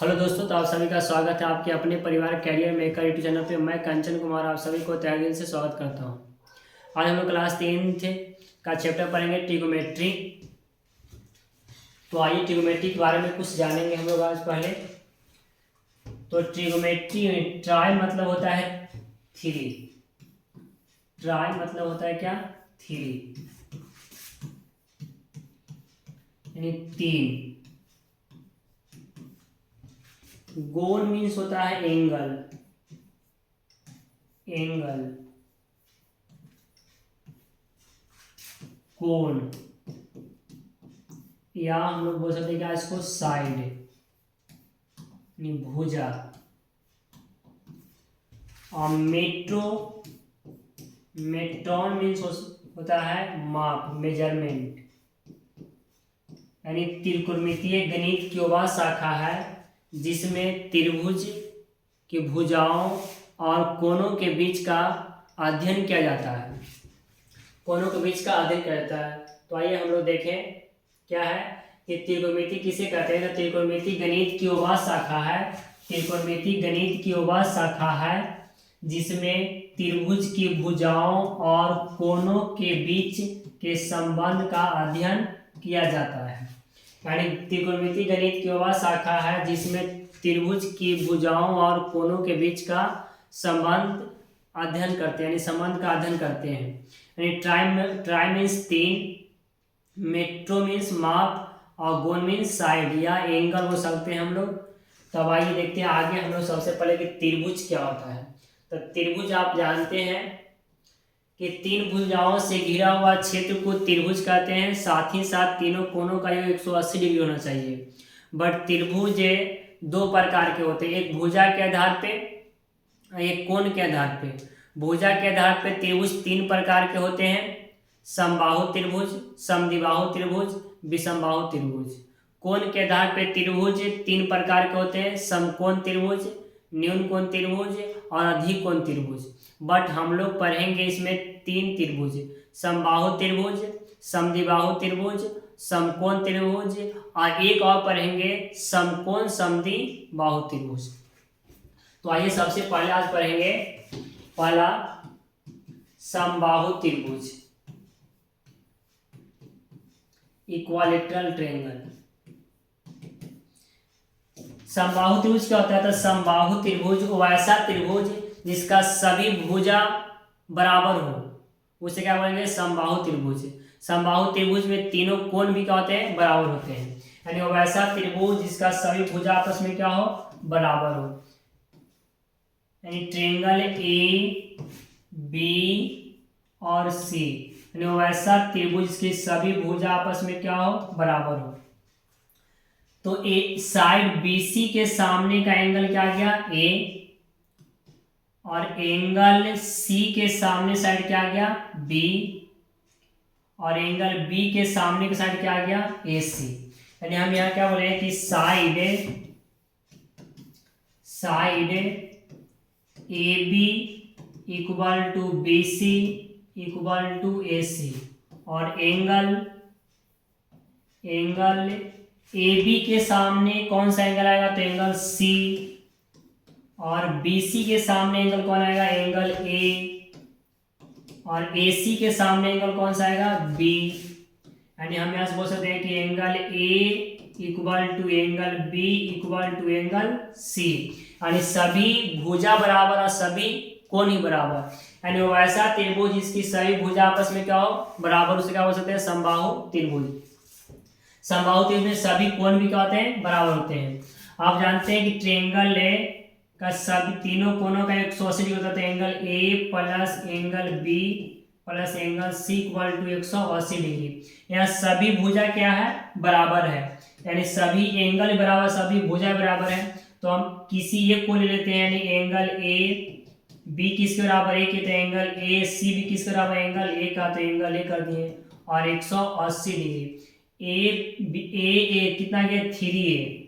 Hello दोस्तों, तो आप सभी का स्वागत है आपके अपने परिवार कैरियर मेकर यूट्यूब चैनल पे। मैं कंचन कुमार आप सभी को तहे दिल से स्वागत करता हूँ। आज हम लोग क्लास 3 का चैप्टर पढ़ेंगे ट्रिगोमेट्री। तो आइए ट्रिगोमेट्री के बारे में कुछ जानेंगे हम लोग आज पहले। तो ट्रिगोमेट्री में ट्राई मतलब होता है थ्री। ट्राई मतलब होता है क्या? थ्री, यानी तीन। गोल मीन्स होता है एंगल। एंगल, कोण, या हम लोग बोल सकते हैं क्या इसको? साइड, यानी भुजा। और मेट्रॉन मीन्स होता है माप, मेजरमेंट। यानी त्रिकोणमितीय गणित की वह शाखा है जिसमें त्रिभुज की भुजाओं और कोणों के बीच का अध्ययन किया जाता है। कोणों के बीच का अध्ययन किया जाता है। तो आइए हम लोग देखें क्या है कि त्रिकोणमिति किसे कहते हैं। तो त्रिकोणमिति गणित की वह शाखा है, त्रिकोणमिति गणित की वह शाखा है जिसमें त्रिभुज की भुजाओं और कोणों के बीच के संबंध का अध्ययन किया जाता है। यानी त्रिकोणमिति गणित की वह शाखा है जिसमें त्रिभुज की भुजाओं और कोणों के बीच का संबंध अध्ययन करते हैं, यानी संबंध का अध्ययन करते हैं। यानी ट्राई मीन्स तीन, मेट्रो मीन्स माप, और गोल मीन्स साइड या एंगल बोल सकते हैं हम लोग। तब आइए देखते हैं आगे हम लोग सबसे पहले कि त्रिभुज क्या होता है। तो त्रिभुज आप जानते हैं कि तीन भुजाओं से घिरा हुआ क्षेत्र को त्रिभुज कहते हैं। साथ ही साथ तीनों कोणों का योग 180 डिग्री होना चाहिए। बट त्रिभुज दो प्रकार के होते हैं, एक भुजा के आधार पे, एक कोण के आधार पे। भुजा के आधार पे त्रिभुज तीन प्रकार के होते हैं: समबाहु त्रिभुज, समद्विबाहु त्रिभुज, विषमबाहु त्रिभुज। कोण के आधार पे त्रिभुज तीन प्रकार के होते हैं: समकोण त्रिभुज, न्यून कोण त्रिभुज और अधिक कोण त्रिभुज। बट हम लोग पढ़ेंगे इसमें तीन त्रिभुज: समबाहु त्रिभुज, समद्विबाहु त्रिभुज, समकोण त्रिभुज, और एक और पढ़ेंगे समकोण समद्विबाहु त्रिभुज। तो आइए सबसे पहले आज पढ़ेंगे पहला समबाहु त्रिभुज, इक्विलैटरल ट्रायंगल। समबाहु त्रिभुज क्या होता है? तो समबाहु त्रिभुज वो ऐसा त्रिभुज जिसका सभी भुजा बराबर हो, उसे क्या बोलेंगे? समबाहु त्रिभुज। समबाहु त्रिभुज में तीनों कोण भी क्या होते हैं? बराबर होते हैं। यानी वो ऐसा त्रिभुज जिसका सभी भुजा आपस में क्या हो? बराबर हो। यानी ट्रायंगल ए बी और सी, यानी वो ऐसा त्रिभुज जिसकी सभी भुजा आपस में क्या हो? बराबर हो। तो ए साइड BC के सामने का एंगल क्या आ गया? ए, और एंगल C के सामने साइड क्या आ गया? B, और एंगल B के सामने की साइड क्या आ गया? AC। यानी हम यहाँ क्या बोल रहे हैं कि side AB equal to BC equal to AC, और एंगल AB के सामने कौन सा एंगल आएगा? तो एंगल C, और BC के सामने एंगल कौन आएगा? एंगल A, और AC के सामने एंगल कौन सा आएगा? B। यानी हम यहाँ से बोल सकते हैं कि angle A equal to angle B equal to angle C। यानी सभी भुजा बराबर और सभी कोण ही बराबर। यानी वो ऐसा त्रिभुज जिसकी सभी भुजा आपस में क्या हो? बराबर, उसे क्या बोल सकते हैं? समबाहु त्रिभुज। समबाहु त्रिभुज में सभी कोण भी क्या होते हैं? बराबर होते हैं। आप जानते हैं कि ट्रायंगल का सभी तीनों कोणों का 180 डिग्री होता है। Angle A plus angle B plus angle C equal to 180 degree. यहाँ सभी भुजा क्या है? बराबर है। यानी सभी एंगल बराबर, सभी भुजा बराबर है। तो हम किसी एक को ले लेते हैं, यानी एंगल A B किसके बराबर? ए के, तो एंगल A C भी किसके बराबर? एंगल A का, तो एंगल A कर दिए, और 180 डिग्री। ए कितना गया? 3A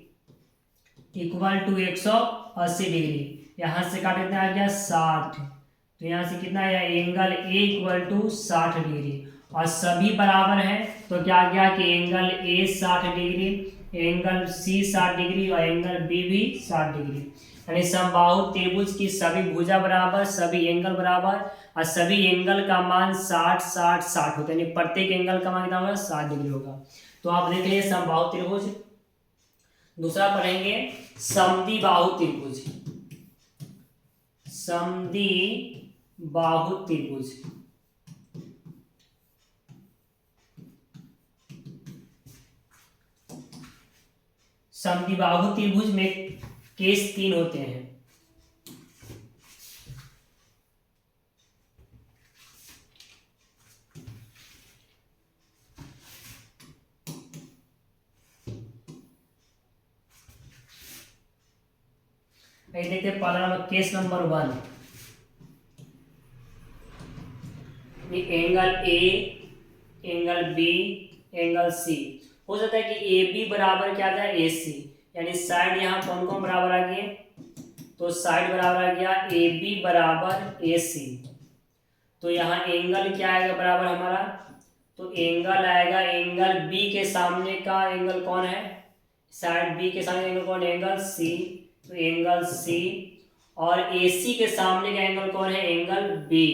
equal to 180 degree. यहाँ से काट कितना आ गया? 60। तो यहाँ से कितना आया? Angle A equal to 60 degree, और सभी बराबर हैं तो क्या आ गया कि angle A 60 degree, angle C 60 degree और एंगल बी भी 60 डिग्री। यानी समबाहु त्रिभुज की सभी भुजा बराबर, सभी एंगल बराबर और सभी एंगल का मान 60 60 60 होता है, यानी प्रत्येक एंगल का मान कितना होगा 60 डिग्री होगा। तो आप देख लीजिए समबाहु त्रिभुज। दूसरा पढ़ेंगे समद्विबाहु त्रिभुज। समद्विबाहु त्रिभुज समद्विबाहु त्रिभुज में केस 3 होते हैं। देखते हैं पहला number case number 1, angle A, angle B, angle C. हो सकता है कि ए बी बराबर क्या आ जाए ए सी, यानी साइड यहाँ कौन कौन बराबर आ गए, तो साइड बराबर आ गया ए बी बराबर ए सी। तो यहाँ एंगल क्या आएगा बराबर हमारा, तो एंगल आएगा एंगल बी के सामने का एंगल कौन है, साइड बी के सामने एंगल कौन है, एंगल सी। तो एंगल सी और ए सी के सामने का एंगल कौन है, एंगल बी।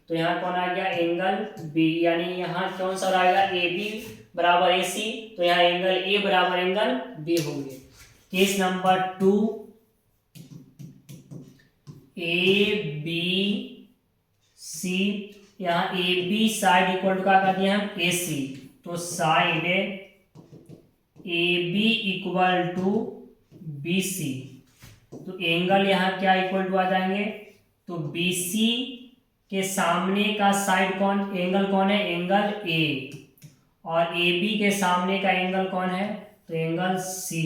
तो यहाँ कौन आ गया, एंगल बी, यानी यहाँ कौन सा आएगा ए बी बराबर ए सी, तो यहाँ एंगल ए बराबर एंगल बी होंगे। Case number 2, A B C, यहाँ A B side equal to क्या कर दिया हम ए सी, तो side A B equal to B C. तो एंगल यहाँ क्या इक्वल टू आ जाएंगे, तो बी सी के सामने का साइड कौन एंगल कौन है, एंगल ए, और ए बी के सामने का एंगल कौन है, तो एंगल सी।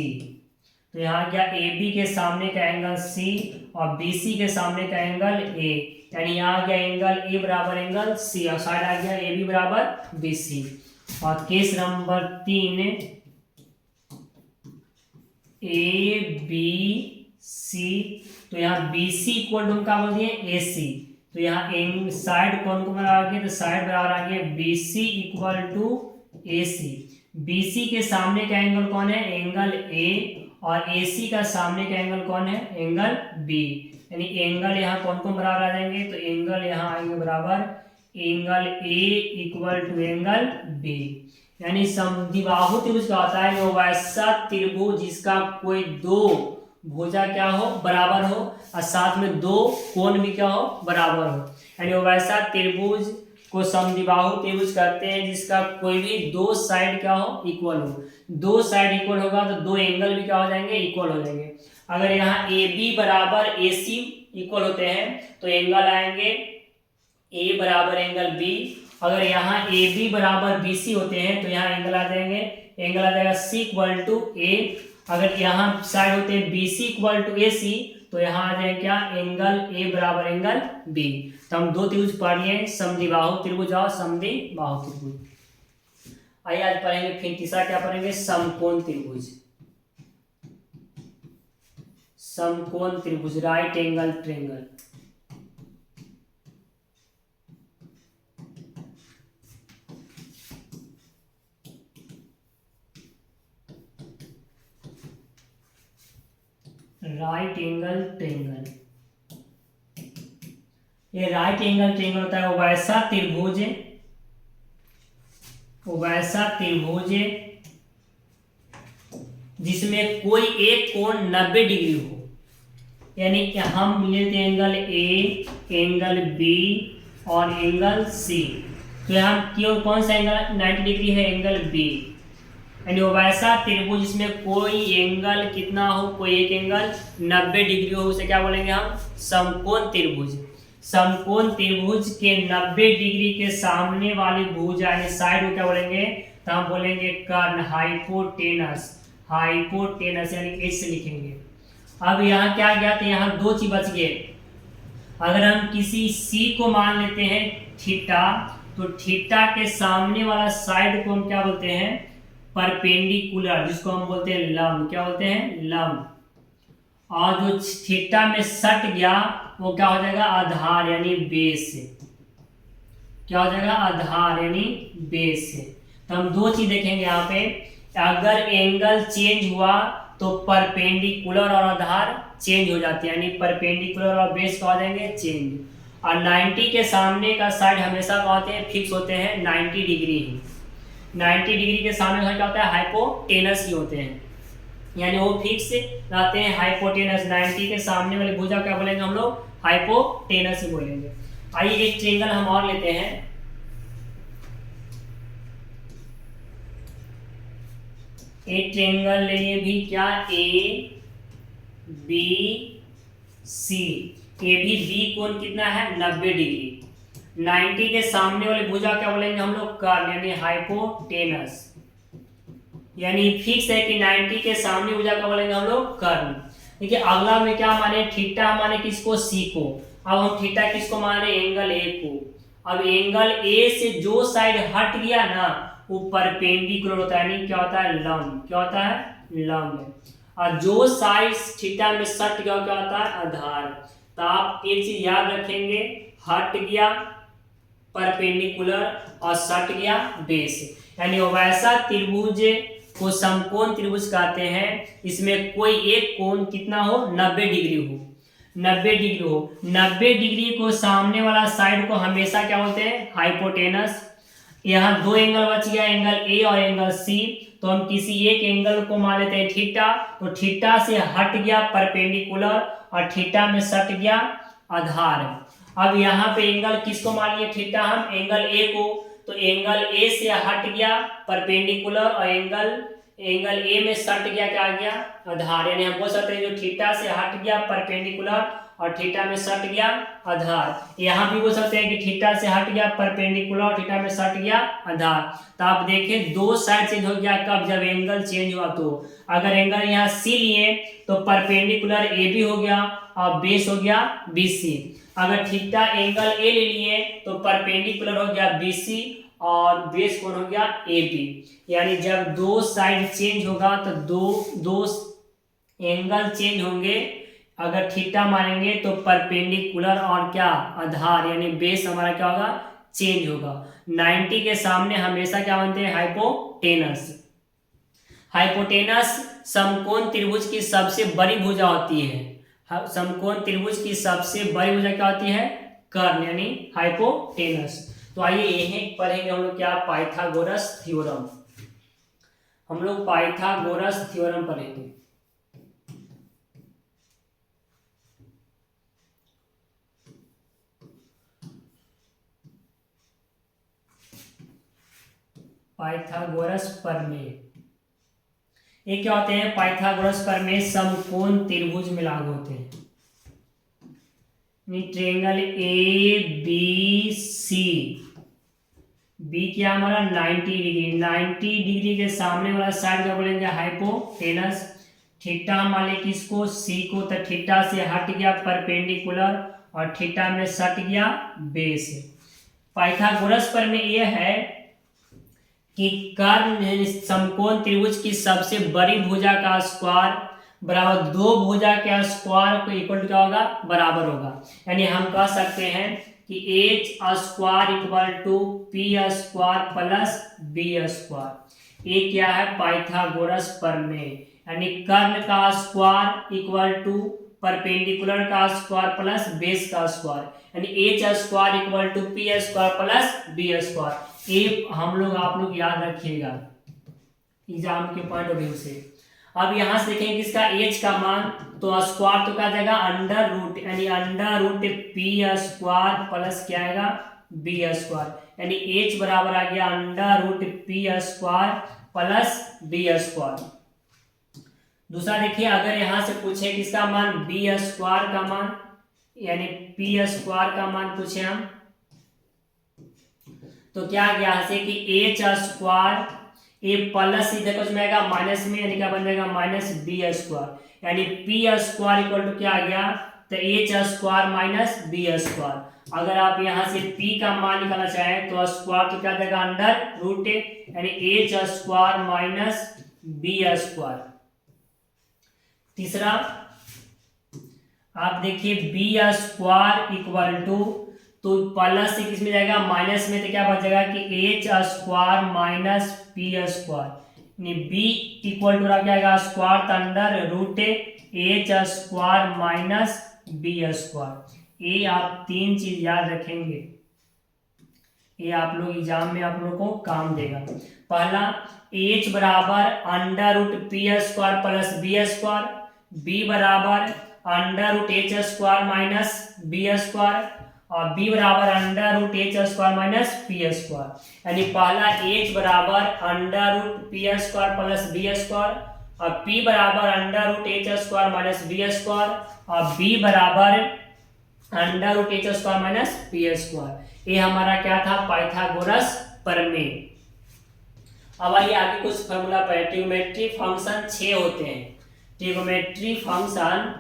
तो यहाँ क्या ए बी के सामने का एंगल सी और बी सी के सामने का एंगल ए, यानी यहाँ आ गया एंगल ए बराबर एंगल सी और साइड आ गया ए बी बराबर बी सी। और case number 3, A B C, तो यहाँ बी सी इक्वल टू हम क्या बोल दिए ए सी, तो यहाँ साइड कौन को बराबर आ गया, तो साइड बराबर आ गया B C equal to A C. B C के सामने का एंगल कौन है, एंगल ए, और ए सी का सामने का एंगल कौन है, एंगल बी, यानी एंगल यहाँ कौन कौन बराबर आ जाएंगे, तो एंगल यहाँ आएंगे बराबर angle A equal to angle B. यानी समद्विबाहु त्रिभुज क्या होता है, वो वैसा त्रिभुज जिसका कोई दो भुजा क्या हो बराबर हो और साथ में दो कोण भी क्या हो बराबर हो, यानी वो वैसा त्रिभुज को समद्विबाहु त्रिभुज कहते हैं जिसका कोई भी दो साइड क्या हो इक्वल हो। दो साइड इक्वल होगा तो दो एंगल भी क्या हो जाएंगे, इक्वल हो जाएंगे। अगर यहाँ ए बी बराबर ए सी इक्वल होते हैं तो एंगल आएंगे ए बराबर एंगल बी। अगर यहाँ ए बी बराबर बी सी होते हैं तो यहाँ एंगल आ जाएंगे, एंगल आ जाएगा सी इक्वल टू ए। अगर यहाँ साइड होते हैं B C equal to A C तो यहाँ आ जाए क्या, एंगल ए बराबर एंगल बी। तो हम दो त्रिभुज पढ़ लिए, समद्विबाहु त्रिभुज और समद्विबाहु त्रिभुज। आइए आज पढ़ेंगे फिर तीसरा क्या पढ़ेंगे, समकोण त्रिभुज। समकोण त्रिभुज, right angle triangle. Right angle triangle, ये राइट एंगल ट्रायंगल होता है वो वैसा त्रिभुज जिसमें कोई एक कोण 90 डिग्री हो, यानी कि हम लेते हैं एंगल ए, एंगल बी और एंगल सी। तो यहाँ क्यों कौन सा एंगल 90 डिग्री है, एंगल बी, यानी वो वैसा त्रिभुज जिसमें कोई एंगल कितना हो, कोई एक एंगल 90 डिग्री हो, उसे क्या बोलेंगे हम, समकोण त्रिभुज। समकोण त्रिभुज के 90 डिग्री के सामने वाली भुजा यानी साइड को क्या बोलेंगे, तो हम बोलेंगे कर्ण, हाइपोटेनस। हाइपोटेनस यानी एच से लिखेंगे। अब यहाँ क्या गया, तो यहाँ दो चीज बच गए। अगर हम किसी सी को मान लेते हैं थीटा, तो थीटा के सामने वाला साइड को हम क्या बोलते हैं, परपेंडिकुलर, जिसको हम बोलते हैं लंब। क्या बोलते हैं, लंब। और जो थीटा में सट गया वो क्या हो जाएगा, आधार यानी बेस। क्या हो जाएगा, आधार यानी बेस से। तो हम दो चीज देखेंगे यहाँ पे, अगर एंगल चेंज हुआ तो परपेंडिकुलर और आधार चेंज हो जाते हैं, यानी परपेंडिकुलर और बेस क्या हो जाएंगे, चेंज। और 90 के सामने का साइड हमेशा क्या होते हैं, फिक्स होते हैं 90 डिग्री ही। 90 डिग्री के सामने का क्या होता है, हाइपोटेनस ही होते हैं, यानी वो फिक्स रहते हैं हाइपोटेनस। 90 के सामने वाले भुजा क्या बोलेंगे हम लोग, हाइपोटेनस ही बोलेंगे। आइए एक ट्रायंगल हम और लेते हैं। एक ट्रायंगल लेंगे भी क्या, ए बी सी। ए भी बी कोण कितना है, 90 डिग्री। 90 के सामने वाले भुजा क्या बोलेंगे हम लोग, कर्ण यानी हाइपोटेनस, यानी फिक्स है कि 90 के सामने भुजा क्या बोलेंगे हम लोग, कर्ण। देखिए अगला में क्या माने, थीटा माने किसको, सी को। अब हम थीटा किसको माने, एंगल ए को। अब एंगल ए से जो साइड हट गया ना वो परपेंडिकुलर होता है, यानी क्या होता है, लंब। क्या होता है, लंब। और जो साइड थीटा में सट गया क्या होता है, आधार। तो आप एक चीज याद रखेंगे, हट गया परपेंडिकुलर और सट गया बेस, यानी वैसा त्रिभुज को समकोण त्रिभुज कहते हैं। इसमें कोई एक कोण कितना हो, 90 डिग्री हो। 90 डिग्री हो, 90 डिग्री को सामने वाला साइड को हमेशा क्या बोलते हैं, हाइपोटेनस। यहाँ दो एंगल बच गया, एंगल ए और एंगल सी। तो हम किसी एक एंगल को मान लेते हैं थीटा। तो थीटा से हट गया परपेंडिकुलर और थीटा में सट गया आधार। अब यहाँ पे एंगल किसको मान लिए थीटा, हम एंगल ए को। तो एंगल ए से हट गया परपेंडिकुलर और एंगल ए में सट गया, क्या आ गया, आधार। यानी हम बोल सकते हैं जो थीटा से हट गया परपेंडिकुलर और थीटा में सट गया आधार। यहाँ भी बोल सकते हैं कि थीटा से हट गया परपेंडिकुलर और थीटा में सट गया आधार। तो आप देखें दो साइड चेंज हो गया, कब, जब एंगल चेंज हुआ। तो अगर एंगल यहाँ सी लिए तो परपेंडिकुलर ए बी हो गया और बेस हो गया बी सी। अगर थीटा एंगल ए ले लिए तो परपेंडिकुलर हो गया बी सी और बेस कौन हो गया, ए बी। यानी जब दो साइड चेंज होगा तो दो एंगल चेंज होंगे। अगर थीटा मानेंगे तो परपेंडिकुलर और क्या, आधार यानी बेस हमारा क्या होगा, चेंज होगा। 90 के सामने हमेशा क्या बनते हैं, हाइपोटेनस। हाइपोटेनस समकोण त्रिभुज की सबसे बड़ी भुजा होती है। समकोण त्रिभुज की सबसे बड़ी भुजा क्या होती है, कर्ण यानी हाइपोटेनस। तो आइए यही पढ़ेंगे हम लोग क्या, पाइथागोरस थ्योरम। हम लोग पाइथागोरस थ्योरम पढ़ेंगे। पाइथागोरस प्रमेय, ये क्या होते हैं, पाइथागोरस प्रमेय समकोण त्रिभुज में लागू होते हैं। Triangle A B C, B क्या हमारा 90 डिग्री। 90 डिग्री के सामने वाला साइड क्या बोलेंगे, हाइपोटेनस। थीटा मान ले किसको, सी को। तो थीटा से हट गया परपेंडिकुलर और थीटा में सट गया बेस। पाइथागोरस प्रमेय यह है कि कर्ण समकोण त्रिभुज की सबसे बड़ी भुजा का स्क्वायर बराबर दो भुजा के स्क्वायर को इक्वल क्या होगा, बराबर होगा। यानी हम कह सकते हैं कि H square equal to P square plus B square. ये क्या है, पाइथागोरस प्रमेय। यानी कर्ण का स्क्वायर इक्वल टू परपेंडिकुलर का स्क्वायर प्लस बेस का स्क्वायर, यानी H square equal to P square plus B square. ये हम लोग आप लोग याद रखिएगा एग्जाम के पॉइंट ऑफ व्यू से। अब यहां से देखेंगे किसका एच का मान, तो स्क्वायर तो क्या जाएगा अंडर रूट, यानी under root P square plus क्या आएगा बी स्क्वायर, यानी एच बराबर आ गया under root P square plus B square. दूसरा देखिए, अगर यहां से पूछे किसका मान, बी स्क्वायर का मान, यानी पी स्क्वायर का मान पूछे हम, तो क्या गया से कि एच स्क्वायर ए प्लस सीधे कुछ में आएगा माइनस में, यानी क्या बन जाएगा माइनस बी स्क्वायर, यानी पी स्क्वायर इक्वल टू क्या आ गया, तो H square minus B square. अगर आप यहां से p का मान निकालना चाहें तो स्क्वायर तो क्या जाएगा अंडर रूट, यानी H square minus B square. तीसरा आप देखिए बी स्क्वायर इक्वल टू तो प्लस से किस में जाएगा, माइनस में, तो क्या बच जाएगा कि H square minus P square, B equal to क्या आएगा, स्क्वायर तो under root H square minus B square. ये आप तीन चीज याद रखेंगे, ये आप लोग एग्जाम में आप लोगों को काम देगा। पहला एच बराबर under root P square plus B square, B बराबर under root H square minus B square, और बी बराबर under root H square minus P square. यानी पहला एच बराबर under root P square plus B square, और P बराबर under root H square minus B square, और B बराबर under root H square minus P square. ये हमारा क्या था, पाइथागोरस प्रमेय। अब आइए आगे कुछ फॉर्मूला पर। ट्रिग्नोमेट्री फंक्शन 6 होते हैं। ट्रिग्नोमेट्री फंक्शन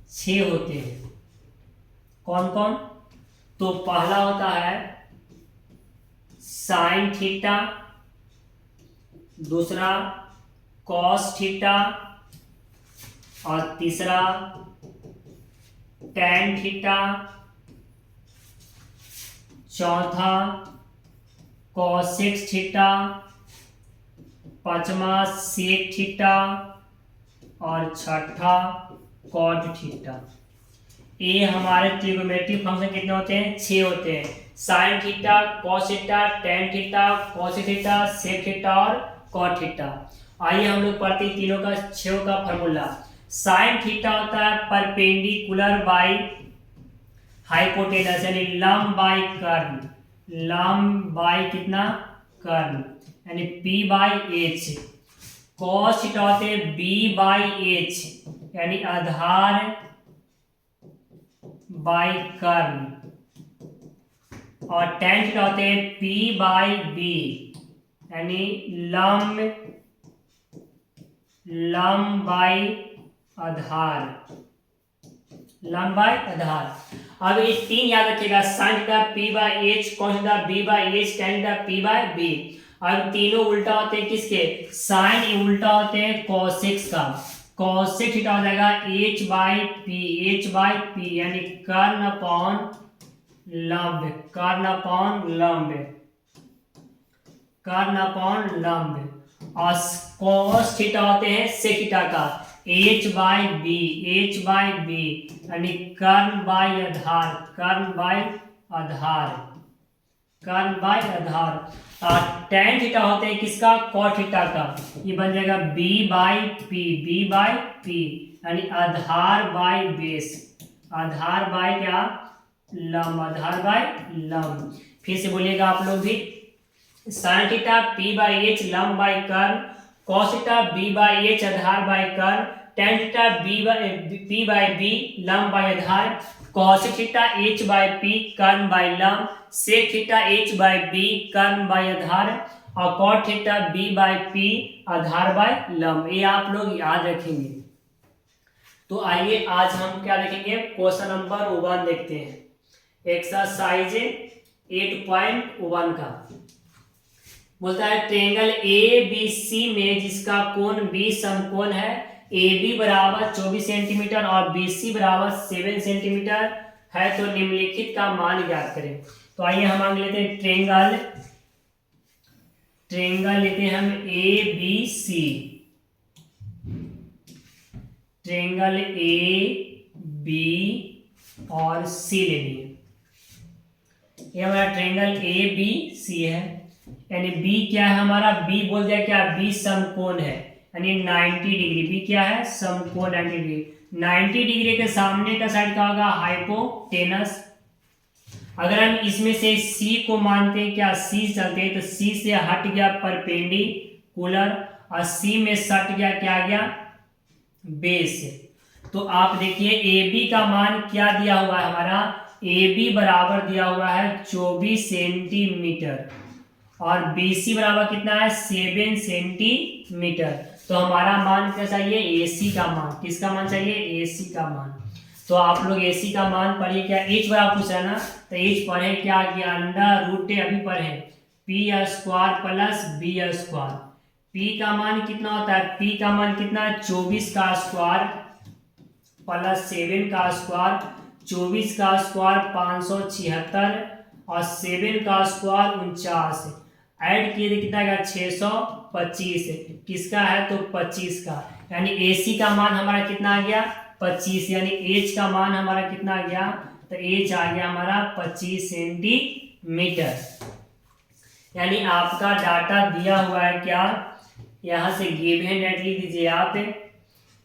6 होते हैं। कौन कौन? तो पहला होता है साइन थीटा, दूसरा कॉस थीटा, और तीसरा टैन थीटा, चौथा कॉसेक थीटा, पांचवा सेक थीटा, और छठा कॉट थीटा। ये हमारे ट्रिग्नोमेट्री फंक्शन कितने होते हैं, 6 होते हैं। Sine theta, cos theta, tan theta, cosec theta, sec theta और कॉट थीटा। आइए हम लोग पढ़ते हैं तीनों का 6 का फॉर्मूला। साइन थीटा होता है परपेंडिकुलर बाई हाइपोटेनस, यानी लंब बाई कर्न, लंब बाई कितना, कर्न, यानी P by H. Cos theta होते हैं B बाई एच, यानी आधार बाई कर्न, और टैन थीटा होते हैं P बाई बी, यानी लंब बाई आधार, लंब बाई आधार। अब ये तीन याद रखिएगा, sine theta P by H, cos theta B by H, tan theta P by B. अब तीनों उल्टा होते हैं किसके, साइन उल्टा होते हैं कॉसेक्स का। कॉसेक थीटा हो जाएगा H by P, H by P, यानी कर्न अपॉन लंब, कर्न अपॉन लंब, कर्न अपॉन लंब। और कॉस थीटा होते हैं सेक थीटा का, H by B, H by B, यानी कर्न बाई आधार, कर्न बाई आधार, कर्न बाई आधार। और टैन थीटा होते हैं किसका, कॉट थीटा का, ये बन जाएगा B by P, B by P, यानी आधार बाई बेस, आधार बाई क्या, लंब, आधार बाई लंब। फिर से बोलिएगा आप लोग भी, sine theta P by H लंब बाई कर्न, cos theta B by H आधार बाई कर्न, tan theta P by B लंब बाई आधार, cosec theta H by P कर्न बाई लंब, sec theta H by B कर्न बाई आधार, और cot theta B by P आधार बाई लंब। ये आप लोग याद रखेंगे। तो आइए आज हम क्या देखेंगे, क्वेश्चन नंबर 1 देखते हैं। एक्सरसाइज 8.1 का बोलता है ट्रायंगल ABC में जिसका कोण B समकोण है, AB बराबर 24 सेंटीमीटर और BC बराबर 7 सेंटीमीटर है, तो निम्नलिखित का मान ज्ञात करें। तो आइए हम मान लेते हैं ट्रायंगल लेते हैं हम ABC, ट्रायंगल AB और C ले लिए। ये हमारा ट्रायंगल ABC है, यानी B क्या है हमारा, B बोल दिया क्या, B समकोण है, यानी 90 डिग्री। B क्या है, समकोण 90 डिग्री। 90 डिग्री के सामने का साइड क्या होगा, हाइपोटेनस। अगर हम इसमें से C को मानते हैं क्या, C चलते हैं, तो C से हट गया परपेंडिकुलर, और C में सट गया क्या आ गया, बेस। तो आप देखिए AB का मान क्या दिया हुआ है हमारा, AB बराबर दिया हुआ है 24 सेंटीमीटर, और BC बराबर कितना है, 7 सेंटीमीटर। तो हमारा मान क्या चाहिए, AC का मान। किसका मान चाहिए, AC का मान। तो आप लोग AC का मान पढ़िए, क्या H बराबर पूछा है ना, तो H पढ़े क्या, अंडर रूट, अभी पढ़े P square plus B square. P का मान कितना होता है, पी का मान कितना है 24 का स्क्वायर प्लस 7 का स्क्वायर। 24 का स्क्वायर 576 और 7 का स्क्वायर 49। ऐड किए तो कितना आएगा 625। किसका है तो 25 का, यानी AC का मान हमारा कितना आ गया 25, यानी H का मान हमारा कितना आ गया, तो H आ गया हमारा 25 सेंटीमीटर। यानी आपका डाटा दिया हुआ है क्या, यहाँ से गिवन डेट लिख दीजिए आप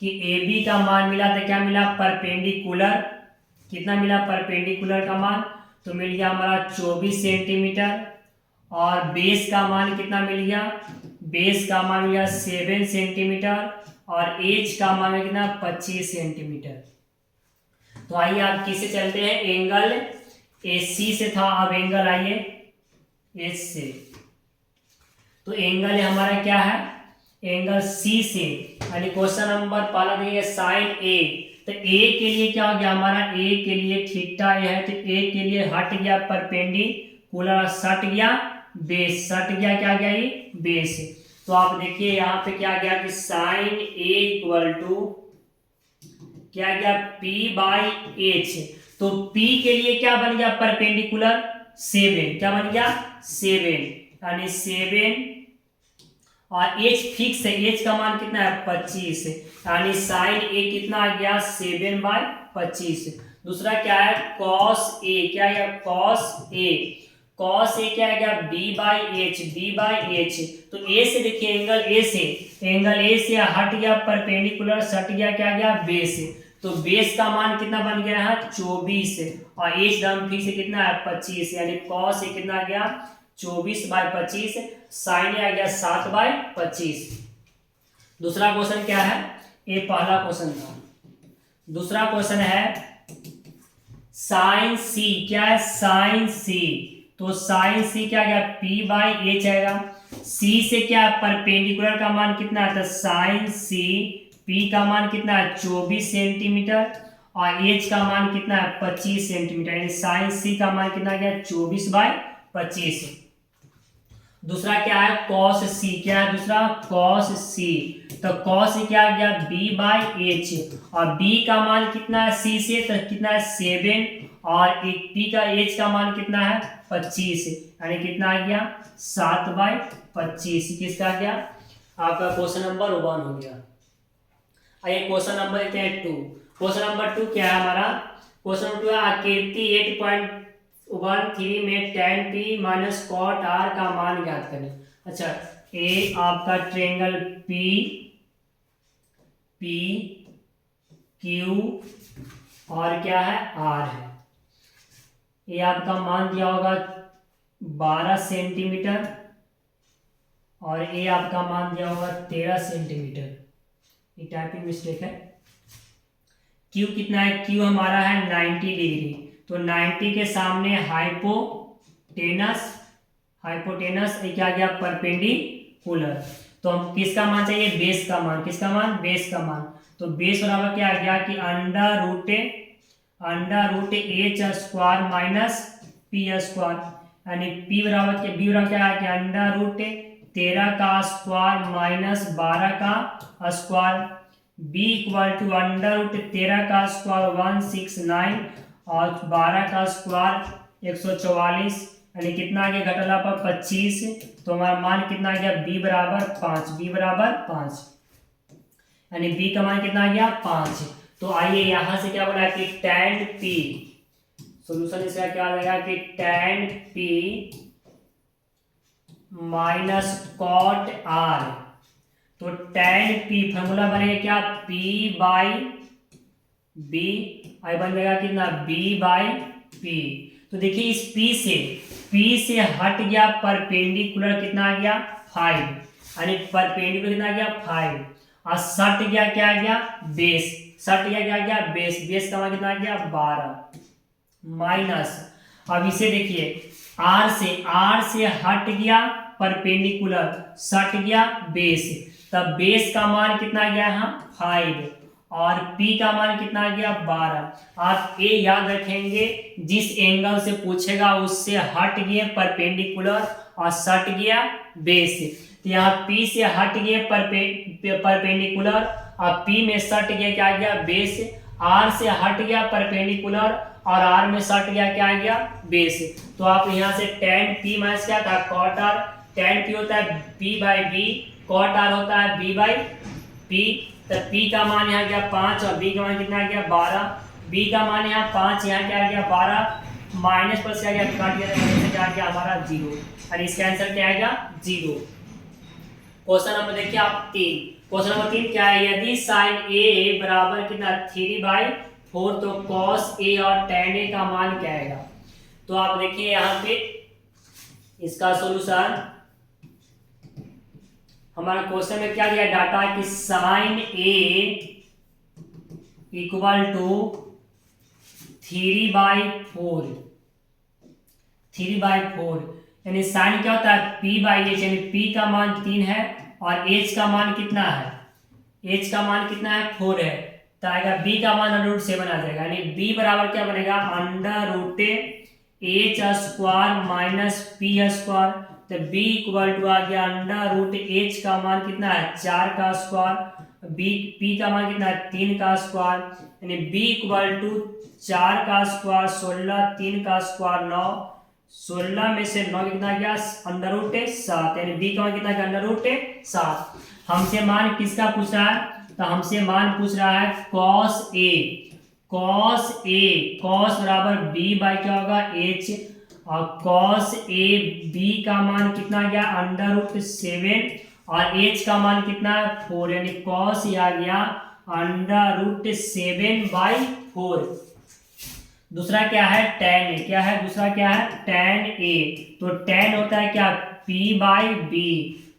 कि AB का मान मिला था, क्या मिला परपेंडिकुलर, कितना मिला परपेंडिकुलर का मान, तो मिल गया हमारा 24 सेंटीमीटर। और बेस का मान कितना मिल गया, बेस का मान मिल गया 7 सेंटीमीटर और H का मान कितना 25 सेंटीमीटर। तो आइए आप किससे चलते हैं, एंगल AC से था, अब एंगल आइए H से। तो एंगल हमारा क्या है, एंगल C से, यानी क्वेश्चन नंबर पहला देखिए साइन A। तो A के लिए क्या हो गया हमारा, A के लिए थीटा A है, तो A के लिए हट गया परपेंडिकुलर, सट गया बेस, सट गया क्या गया ये बेस। तो आप देखिए यहाँ पे क्या गया कि साइन A इक्वल टू क्या गया P बाई H। तो P के लिए क्या बन गया परपेंडिकुलर 7, क्या बन गया 7, यानी 7 और H फिक्स है, H का मान कितना है 25, यानी साइन A कितना आ गया 7 बाई 25। दूसरा क्या है कॉस A, क्या है कॉस A, कॉस A क्या है B by H, B by H. तो A से देखिए एंगल A से, एंगल A से हट गया परपेंडिकुलर, सट गया क्या गया बेस। तो बेस का मान कितना बन गया है 24 और H दाम फिक्स कितना है 25, यानी कॉस A कितना आ गया 24 बाई 25, साइन A आ गया 7 बाई 25। दूसरा क्वेश्चन क्या है, ये पहला क्वेश्चन था। दूसरा क्वेश्चन है साइन C, क्या है साइन C। तो साइन C क्या गया P बाई एच आएगा। C से क्या परपेंडिकुलर का मान कितना है, तो साइन C P का मान कितना है 24 सेंटीमीटर और H का मान कितना है 25 सेंटीमीटर, यानी साइन C का मान कितना गया 24 बाई 25। दूसरा क्या है कॉस C, क्या है दूसरा कॉस C। तो कॉस क्या आ गया B बाई एच और B का मान कितना है C से, तो कितना है 7 और एक P का H का मान कितना है 25, यानी कितना आ गया 7 बाई 25। किसका आ गया आपका क्वेश्चन नंबर 1 हो गया। आइए क्वेश्चन नंबर देते हैं 2। क्वेश्चन नंबर 2 क्या है हमारा, क्वेश्चन नंबर 2 है आकृति 8.13 में tan P minus cot R का मान ज्ञात करें। अच्छा ए आपका ट्रायंगल P Q और क्या है R है। ये आपका मान दिया होगा 12 सेंटीमीटर और ये आपका मान दिया होगा 13 सेंटीमीटर। ये टाइपिंग मिस्टेक है। Q कितना है, Q हमारा है 90 डिग्री। तो 90 के सामने हाइपोटेनस, हाइपोटेनस ये क्या गया परपेंडिकुलर। तो हम किसका मान चाहिए बेस का मान, किसका मान बेस का मान। तो बेस बराबर क्या आ गया कि under root H square minus P square, यानी पी बराबर के बी बराबर क्या है कि अंडर रूट 13 का स्क्वायर माइनस 12 का square, B equal to under root 13 का स्क्वायर 169 और 12 का स्क्वायर 144, यानी कितना आ गया घटाला पर 25। तो हमारा मान कितना आ गया b बराबर 5, b बराबर 5, यानी b का मान कितना आ गया 5। तो आइए यहां से क्या बोला कि tan p, सॉल्यूशन इसका क्या आ जाएगा कि tan p minus cot r। तो tan p फॉर्मूला बनेगा क्या p बाई b, आई बन जाएगा कितना b बाई p। तो देखिए इस P से हट गया परपेंडिकुलर कितना आ गया 5, यानी परपेंडिकुलर कितना आ गया 5 और सट गया क्या आ गया बेस, सट गया क्या आ गया बेस, बेस का मान कितना आ गया 12 माइनस। अब इसे देखिए R से हट गया परपेंडिकुलर, सट गया बेस, तब बेस का मान कितना आ गया यहाँ 5 और P का मान कितना आ गया 12। आप ये याद रखेंगे जिस एंगल से पूछेगा उससे हट गए परपेंडिकुलर और सट गया बेस से। तो यहाँ P से हट गए परपेंडिकुलर और P में सट गया क्या गया बेस। R से हट गया परपेंडिकुलर और R में सट गया क्या गया बेस। तो आप यहाँ से tan P माइनस क्या था cot R। tan P होता है P by B, cot R होता है B बाई P। तो P का मान यहाँ गया 5 और B का मान कितना आ गया 12। B का मान यहाँ 5 यहाँ क्या आ गया 12, माइनस पर से आ गया काट गया तो क्या आ गया हमारा 0 और इसका आंसर क्या आएगा 0। क्वेश्चन नंबर देखिए आप 3। क्वेश्चन नंबर 3 क्या है, यदि साइन ए बराबर कितना 3/4 तो कॉस ए और tan ए का मान क्या आएगा। तो आप देखिए यहाँ पे इसका सॉल्यूशन हमारा क्वेश्चन में क्या दिया डाटा कि साइन ए इक्वल टू 3/4 यानी साइन क्या होता है P/H, यानी P का मान 3 है और H का मान कितना है, H का मान कितना है 4 है। तो आएगा B का मान √7 आ जाएगा, यानी B बराबर क्या बनेगा √H² माइनस P²। तो B इक्वल टू आ गया √H का मान कितना है 4 का स्क्वायर, P का मान कितना है 3 का स्क्वायर, यानी B इक्वल टू 4 का स्क्वायर 16, 3 का स्क्वायर 9, 16 में से 9 कितना गया √7, यानी B का मान कितना गया √7। हमसे मान किसका पूछ रहा है, तो हमसे मान पूछ रहा है cos A cos बराबर B बाई क्या होगा H, और cos A B का मान कितना गया √7 और H का मान कितना है 4, यानी cos A आ गया √7/4। दूसरा क्या है tan A, क्या है दूसरा क्या है tan A। तो tan होता है क्या P/B,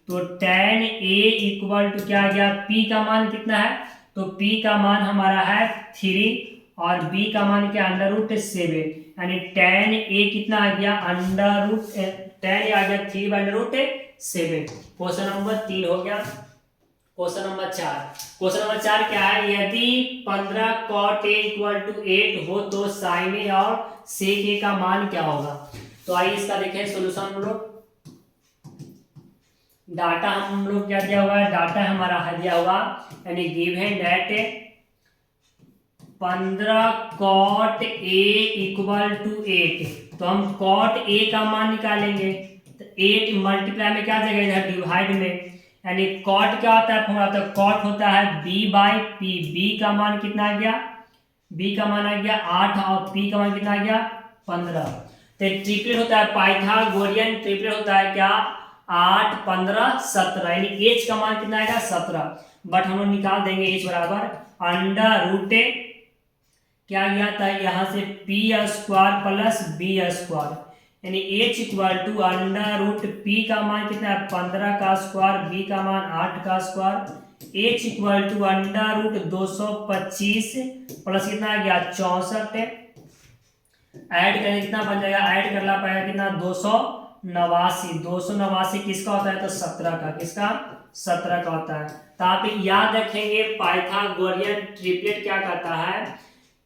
तो tan A इक्वल टू क्या आ गया P का मान कितना है, तो P का मान हमारा है 3 और B का मान क्या √7, यानी tan A कितना आ गया tan A आ गया 3/√7। क्वेश्चन नंबर 3 हो गया। क्वेश्चन नंबर 4 क्या है, यदि 15 cot A इक्वल टू 8 हो तो sin A और sec A का मान क्या होगा। तो आइए इसका देखें सोल्यूशन। हम लोग डाटा हम लोग क्या दिया हुआ है, डाटा हमारा है दिया हुआ, यानी given that 15 cot A equal to 8। तो हम cot A का मान निकालेंगे, तो 8 मल्टीप्लाई में क्या जाएगा इधर डिवाइड में, यानी cot क्या होता है फॉर्मूला, तो cot होता है B/P। B का मान कितना आ गया, B का मान आ गया 8 और P का मान कितना आ गया 15। तो ट्रिपलेट होता है पाइथागोरियन ट्रिपलेट होता है क्या 8 15 17, यानी H का मान कितना आएगा 17। बट हम लोग निकाल देंगे H बराबर √, क्या गया था यहाँ से P² प्लस B², यानी H इक्वल टू √P का मान कितना है 15 का स्क्वायर, B का मान 8 का square, H equal to √225 plus कितना आ गया 64। ऐड करें कितना बन जाएगा, ऐड करना पड़ेगा कितना 289 किसका होता है, तो 17 का, किसका 17 का होता है। तो आप याद रखेंगे पाइथागोरियन ट्रिपलेट क्या कहता है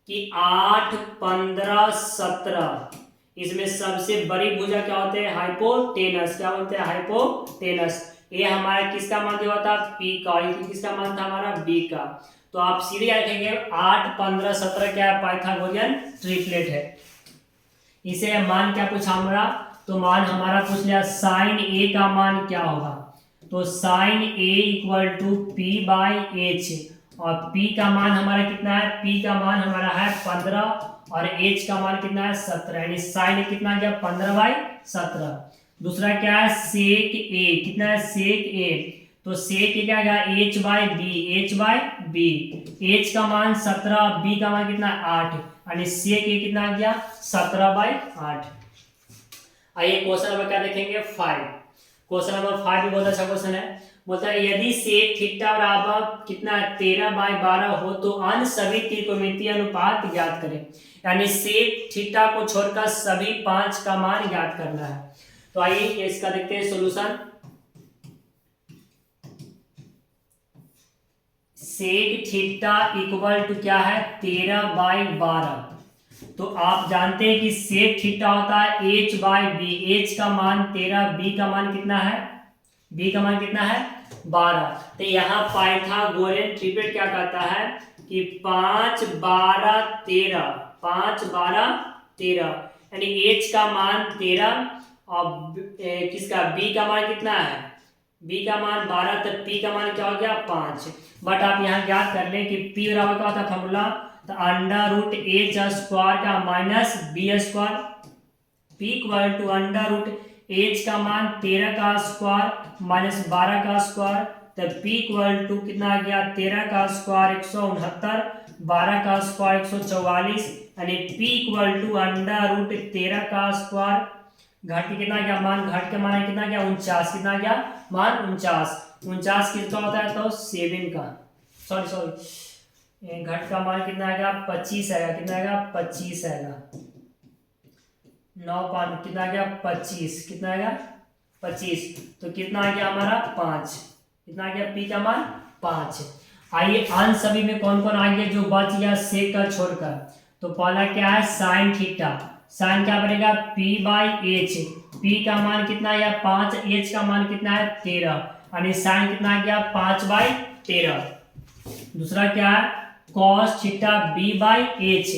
कि 8 15 17, इसमें सबसे बड़ी भुजा क्या होते हैं हाइपोटेनस, क्या बोलते हैं हाइपोटेनस। ये हमारा किसका मान दिया था P का, और ये किसका मान था हमारा B का। तो आप सीधे याद रखेंगे 8 15 17 क्या है पाइथागोरियन ट्रिपलेट है। इसे मान क्या पूछा हमारा, तो मान हमारा पूछ लिया साइन A का मान क्या होगा, तो sign A equal to P/H, और P का मान हमारा कितना है, P का मान हमारा है 15 और H का मान कितना है 17, यानी साइन कितना गया 15/17। दूसरा क्या है सेक A, कितना है सेक A, तो सेक A क्या गया H/B, H का मान 17, B का मान कितना 8, यानी सेक A कितना गया 17/8। आइए क्वेश्चन नंबर क्या देखेंगे 5। क्वेश्चन नंबर 5 भी बहुत अच्छा क्वेश्चन है। बोलता है यदि सेक थीटा बराबर कितना 13/12 हो तो अन्य सभी त्रिकोणमितीय अनुपात ज्ञात करें, यानी सेक थीटा को छोड़कर सभी 5 का मान ज्ञात करना है। तो आइए इसका देखते हैं solution. Sec theta equal to क्या है 13/12, तो आप जानते हैं कि सेक थीटा होता है एच बाई बी। एच का मान 13, बी का मान कितना है, बी का मान कितना है 12। तो यहाँ पाइथागोरियन ट्रिपलेट क्या कहता है कि 5 12 13, 5 12 13, यानी एच का मान 13 और किसका बी का मान कितना है, बी का मान 12, तो पी का मान क्या हो गया 5। बट आप यहाँ याद कर लें कि पी बराबर क्या होता है फॉर्मूला, तो अंडर रूट एच स्क्वायर का minus B square, P equal to under root H का मान 13 का स्क्वायर माइनस 12 का स्क्वायर, तो पी इक्वल टू कितना आ गया 13 का स्क्वायर 169, 12 का स्क्वायर 144, यानी P equal to under root 13 का स्क्वायर, घट के कितना गया मान, घट के मान कितना गया 49, कितना गया मान 49, 49 किसका होता है तो 7 का, सॉरी घट का मान कितना आएगा 25 आएगा, कितना आएगा 25 आएगा, 9 5 कितना आ गया 25, कितना आएगा 25, तो कितना आ गया हमारा 5, कितना आ गया पी का मान 5। आइए अंश सभी में कौन कौन आ गया जो बच गया सेक का छोड़कर, तो पहला क्या है साइन थीटा, साइन क्या बनेगा p बाई एच, p का मान कितना आया 5, h का मान कितना है 13, यानी साइन कितना आ गया 5 बाई 13। दूसरा क्या है cos theta b by H,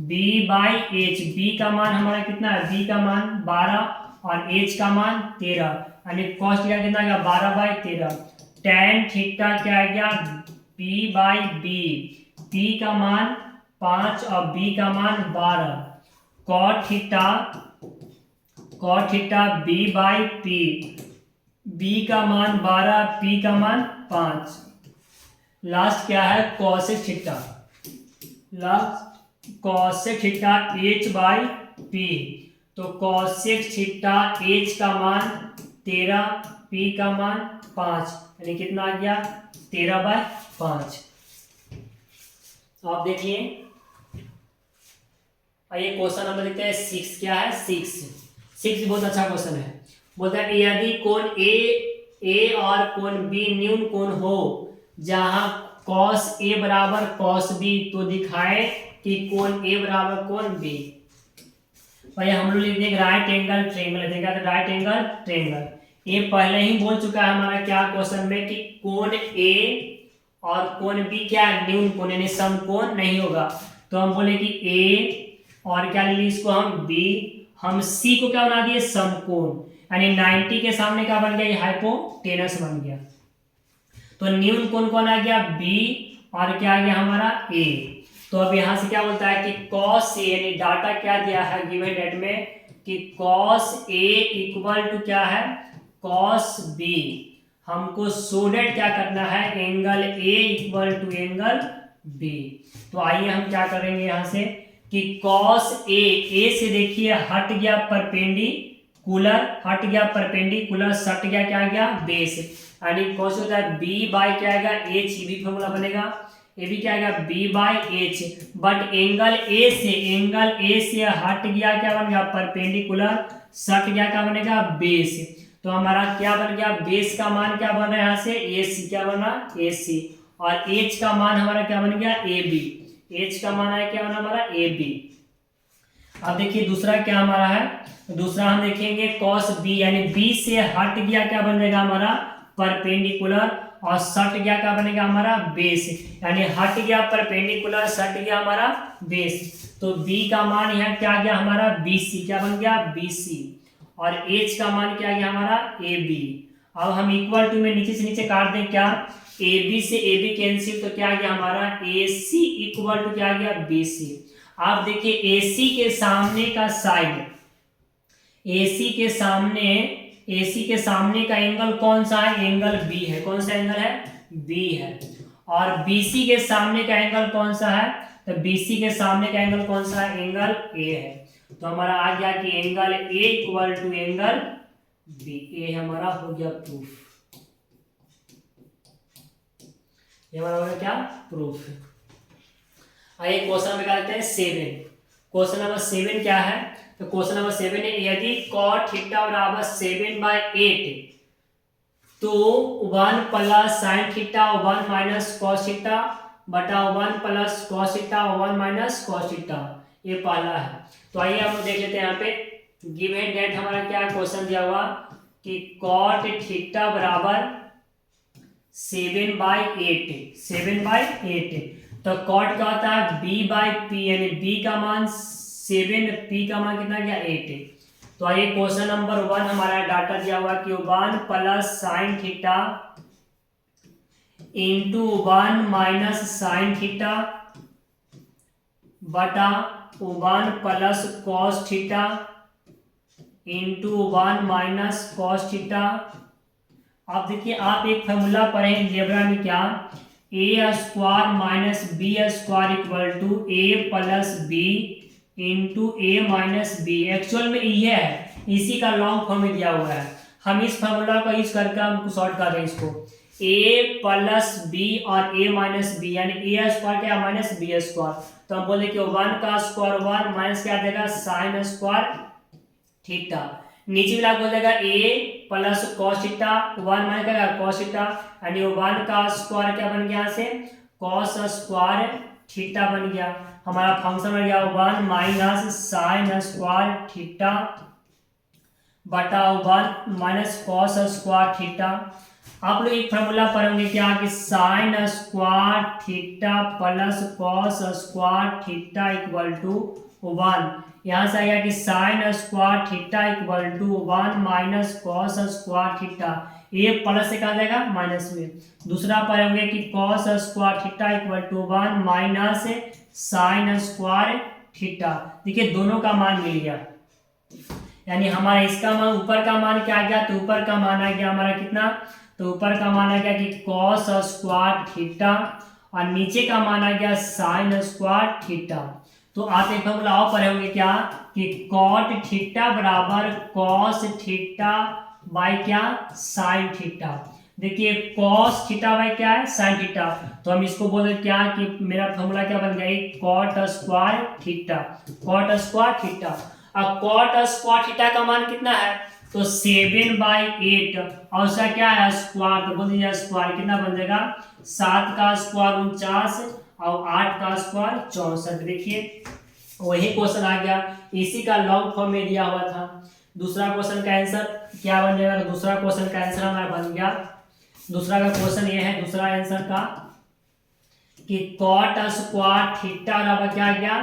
b by H, b का मान हमारा कितना है, b का मान 12 और h का मान 13, यानी cos थीटा कितना आ गया 12 बाई 13। tan थीटा क्या आ गया p बाई b, p का मान 5 और b का मान 12, cot theta b by p, b का मान 12, p का मान 5। लास्ट क्या है cosec theta, last cosec theta h by p, तो cosec थीटा h का मान 13, p का मान 5, यानी कितना आ गया 13 बाई 5। आप देखिए आइए क्वेश्चन नंबर देखते हैं 6, क्या है 6 बहुत अच्छा क्वेश्चन है। बोलता है यदि कोण ए और कोण बी न्यून कोण हो जहां cos a बराबर cos b, तो दिखाए कि कोण a बराबर कोण b। भाई हम लोग लिख देंगे राइट एंगल ट्रायंगल, देखा तो राइट एंगल ट्रायंगल, ये पहले ही बोल चुका है हमारा क्या क्वेश्चन में कि कोण a और कोण b क्या है न्यून कोण, यानी समकोण नहीं होगा, तो हम बोले कि a और क्या ले ली इसको हम b, हम c को क्या बना दिए समकोण, यानी 90 के सामने क्या बन गया ये हाइपोटेनस बन गया। तो न्यून कोण कौन आ गया b और क्या आ गया हमारा a। तो अब यहां से क्या बोलता है कि cos a, यानी डाटा क्या दिया है गिवन डेट में कि cos a इक्वल टू क्या है cos b, हमको सोडेड क्या करना है angle a equal to angle b। तो आइए हम क्या करेंगे यहां से कि cos a से देखिए हट गया परपेंडिकुलर, हट गया परपेंडिकुलर, सट गया क्या आ गया बेस, यानी cos होता है b बाई क्या आएगा h, भी फॉर्मूला बनेगा, ये भी क्या आएगा b by h, but angle a से हट गया क्या बन गया परपेंडिकुलर, सट गया क्या बनेगा बेस। तो हमारा क्या बन गया बेस का मान क्या बन रहा है यहाँ से ac, क्या बन रहा ac, और h का मान हमारा क्या बन गया ab, h का मान है क्या बना हमारा ab। अब देखिए दूसरा क्या हमारा है, दूसरा हम देखेंगे cos b, यानी b से हट गया क्या बन जाएगा हमारा परपेंडिकुलर और सट गया क्या बनेगा हमारा बेस, यानी हट गया परपेंडिकुलर सट गया हमारा बेस, तो b का मान यहाँ क्या आ गया हमारा bc, क्या बन गया bc, और h का मान क्या आ गया हमारा ab। अब हम इक्वल टू में नीचे से नीचे काट दें क्या ab से ab कैंसिल, तो क्या आ गया हमारा ac इक्वल टू क्या आ गया bc। आप देखिए ac के सामने का साइड, AC के सामने का एंगल कौन सा है एंगल B है, कौन सा एंगल है B है, और BC के सामने का एंगल कौन सा है, तो BC के सामने का एंगल कौन सा है एंगल A है। तो हमारा आ गया कि angle A equal to angle B, ये हमारा हो गया प्रूफ, ये हमारा हो गया क्या प्रूफ। आइए क्वेश्चन निकालते हैं 7। क्वेश्चन नंबर 7 क्या है, तो क्वेश्चन नंबर 7 है यदि cot थीटा बराबर 7/8 तो 1 plus sine theta 1 minus cos theta बटा 1 plus cos theta 1 minus cos theta, ये पहला है। तो आइए हम देख लेते हैं यहाँ पे गिवन डेट हमारा क्या क्वेश्चन दिया हुआ कि कॉट थीटा बराबर 7/8। 7/8 तो कॉट क्या होता है b/p, यानी b का मान 7, p का मान कितना गया 8। तो आइए क्वेश्चन नंबर 1 हमारा डाटा दिया हुआ कि 1 plus sine theta into 1 minus sine theta बटा 1 plus cos theta into 1 minus cos theta. अब देखिए आप एक फॉर्मूला पढ़े अलजेब्रा में क्या, A square minus B square equal to A plus B into A minus B. Actual में ये है, इसी का लॉन्ग फॉर्म में दिया हुआ है। हम इस फॉर्मूला को यूज करके हम सॉल्व कर रहे हैं इसको, ए प्लस बी और ए माइनस बी, यानी ए स्क्वायर क्या माइनस बी स्क्वायर। तो हम बोले कि 1 का स्क्वायर 1 माइनस क्या देगा साइन स्क्वायर थीटा, नीचे मिला बोल देगा ए प्लस कॉस थीटा 1 माइनस क्या कॉस थीटा, यानी 1 का स्क्वायर क्या बन गया यहाँ से कॉस स्क्वायर थीटा बन गया। हमारा फंक्शन बन गया 1 माइनस साइन स्क्वायर थीटा बटा 1 माइनस कॉस स्क्वायर थीटा। आप लोग एक फॉर्मूला पढ़ोगे क्या कि sine square theta plus cos square theta equal to 1। यहाँ से आएगा कि sine square theta equal to 1 minus cos square theta, ये प्लस से कहा जाएगा माइनस में। दूसरा पढ़ोगे कि cos square theta equal to 1 minus sine square theta. देखिए दोनों का मान मिल गया, यानी हमारा इसका मान ऊपर का मान क्या आ गया, तो ऊपर का मान आ गया हमारा कितना, तो ऊपर का मान आ गया कि कॉस स्क्वायर थीटा और नीचे का मान आ गया साइन स्क्वायर थीटा। तो आप एक फॉर्मूला और पढ़े होंगे क्या कि कॉट थीटा बराबर कॉस थीटा बाय क्या साइन थीटा। देखिए कॉस थीटा बाय क्या है साइन थीटा, तो हम इसको बोले क्या कि मेरा फॉर्मूला क्या बन गया cot square theta, cot square theta. अब कॉट स्क्वायर थीटा का मान कितना है, तो 7/8 और उसका क्या है स्क्वायर, तो बोल दीजिए स्क्वायर कितना बन जाएगा 7 का स्क्वायर 49 और 8 का स्क्वायर 64। देखिए वही क्वेश्चन आ गया, इसी का लॉन्ग फॉर्म में दिया हुआ था। दूसरा क्वेश्चन का आंसर क्या बन जाएगा, तो दूसरा क्वेश्चन का आंसर हमारा बन गया, दूसरा का क्वेश्चन ये है दूसरा आंसर का कि कॉट स्क्वायर थीटा बराबर क्या आ गया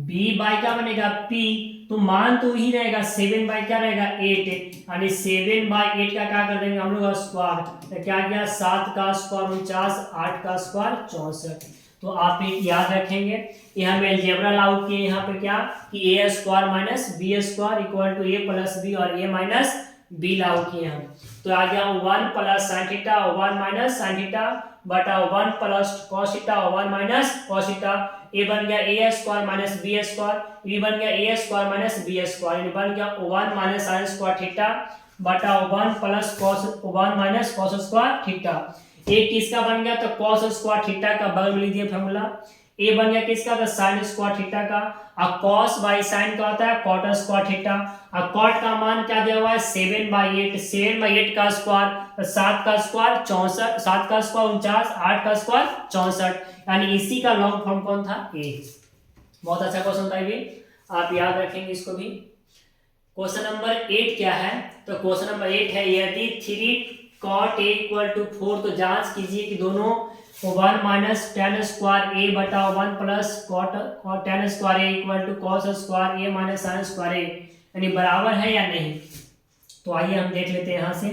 b बाय क्या बनेगा p, तो मान तो ही रहेगा 7 बाय क्या रहेगा 8, यानी 7/8 का क्या कर देंगे हम लोग स्क्वायर, तो क्या गया 7 का स्क्वायर 49 8 का स्क्वायर 64। तो आप याद रखेंगे यहाँ में अलजेब्रा लागू किए, यहाँ पे क्या कि A square minus B square equal to A plus B और ए माइनस बी लागू किए हम। तो आ गया 1 plus sine theta 1 minus sine theta बटा 1 plus cos theta 1 minus cos theta. A बन गया A square minus B square, B बन गया A square minus B square, यानी बन गया 1 माइनस साइन स्क्वायर थीटा बटा 1 plus cos 1 minus cos square theta. A किसका बन गया, तो कॉस स्क्वायर थीटा का बगल में लिख दिया फॉर्मूला। ए बन गया किसका, तो साइन स्क्वायर थीटा का, और कॉस बाई साइन का होता है कॉट स्क्वायर थीटा, और कॉट का मान क्या दिया हुआ है 7/8, 7/8 का स्क्वायर 7 का स्क्वायर 64, 7 का स्क्वायर 49 8 का स्क्वायर 64, यानी इसी का लॉन्ग फॉर्म कौन था ए। बहुत अच्छा क्वेश्चन था ये, आप याद रखेंगे इसको भी। क्वेश्चन नंबर 8 क्या है, तो क्वेश्चन नंबर 8 है यदि 3 cot a इक्वल टू 4, तो जांच कीजिए कि दोनों 1 माइनस टेन स्क्वायर ए बटा 1 plus cot tan square A equal to cos square A minus sine square A, यानी बराबर है या नहीं। तो आइए हम देख लेते हैं यहाँ से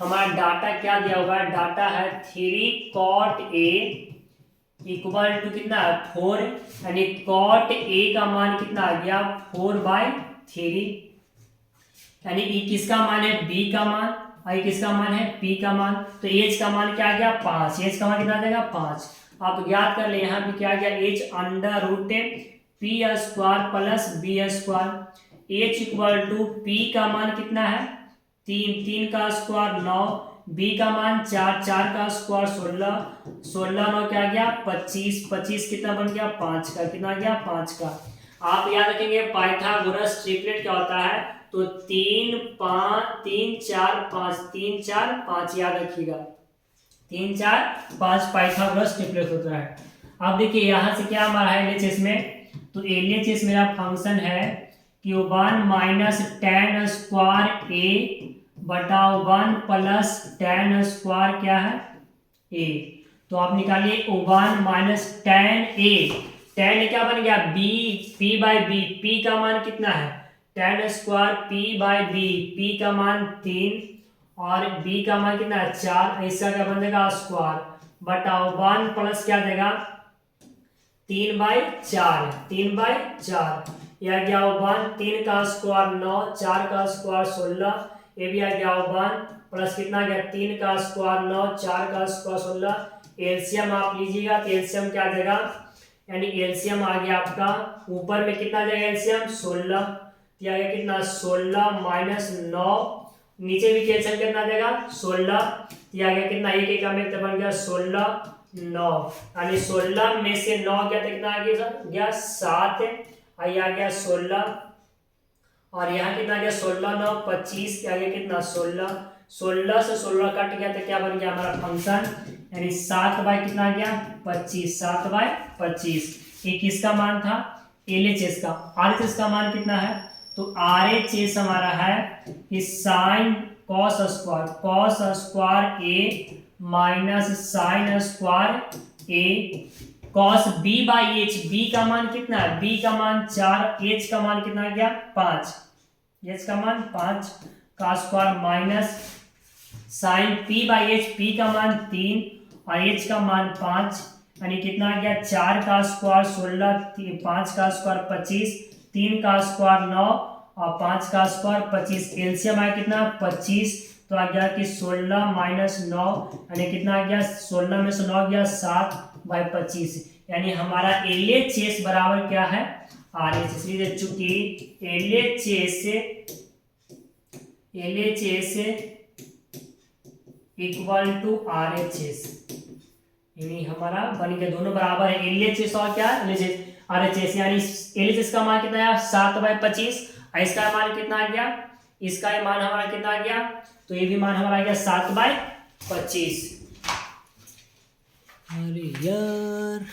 हमारा डाटा क्या दिया हुआ है। डाटा है 3 cot a इक्वल टू कितना है 4, यानी cot a का मान कितना आ गया 4/3, यानी ये किसका मान है b का मान, और किसका मान है p का मान। तो h का मान क्या आ गया 5, h का मान कितना देगा 5। आप ज्ञात कर ले यहाँ पे क्या आ गया h under root p square plus b square, h equal to p का मान कितना है 3, 3 का स्क्वायर 9, b का मान 4, 4 का स्क्वायर 16, 16 9 क्या आ गया 25, 25 कितना बन गया 5 का, कितना आ गया 5 का। आप याद रखेंगे पाइथागोरस ट्रिपलेट क्या होता है, तो 3 5 3 4 5 3 4 5 याद रखिएगा, 3 4 5 पाइथागोरस ट्रिपलेट होता है। अब देखिए यहाँ से क्या हमारा है इसमें, तो LHS मेरा फंक्शन है कि 1 माइनस टेन स्क्वायर ए बटा 1 प्लस टेन स्क्वायर क्या है ए। तो आप निकालिए 1 माइनस टेन ए, टेन क्या बन गया B, P by B, P का मान कितना है tan square P by B, P का मान 3 और बी का मान कितना है 4, ऐसा क्या बन जाएगा स्क्वायर बटा 1 प्लस क्या देगा 3/4, 3/4 यह गया 1, 3 का स्क्वायर 9, 4 का स्क्वायर 16, ये भी आ गया 1 प्लस कितना गया 3 का स्क्वायर 9, 4 का स्क्वायर 16, एलसीएम आप लीजिएगा तो एलसीएम क्या देगा, यानी एलसीएम आ गया आपका ऊपर में कितना जाएगा एलसीएम 16, तो आ गया कितना 16 माइनस 9, नीचे भी एलसीएम कितना देगा 16, तो आ गया कितना एक का में बन गया 16 9, यानी 16 में से 9 गया तो कितना आ गया 7, आई आ गया 16 और यहाँ कितना गया 16 9 25, आ गया कितना 16, 16 से 16 कट गया तो क्या बन गया हमारा फंक्शन, यानी 7 बाई कितना गया 25, 7/25। ये किसका मान था LHS का। RHS का मान कितना है, तो RHS हमारा है कि sine cos square A minus sine square A cos B by H, B का मान कितना है बी का मान 4, एच का मान कितना गया 5, एच का मान 5 का square minus sine P by H, P का मान 3 और एच का मान 5, यानी कितना गया 4 का स्क्वायर 16, 5 का स्क्वायर 25, 3 का स्क्वायर 9 और 5 का स्क्वायर 25, एलसीएम आया कितना 25, तो आ गया कि 16 माइनस 9, यानी कितना आ गया 16 में से 9 गया 7/25, यानी हमारा LHS बराबर क्या है RHS। इसलिए चूंकि LHS इक्वल टू RHS, यानी हमारा बन गया दोनों बराबर है LHS और क्या RHS, यानी LHS का मान कितना है 7/25, इसका मान कितना आ गया, इसका मान हमारा कितना आ गया, तो ये भी मान हमारा आ गया 7/25। अरे यार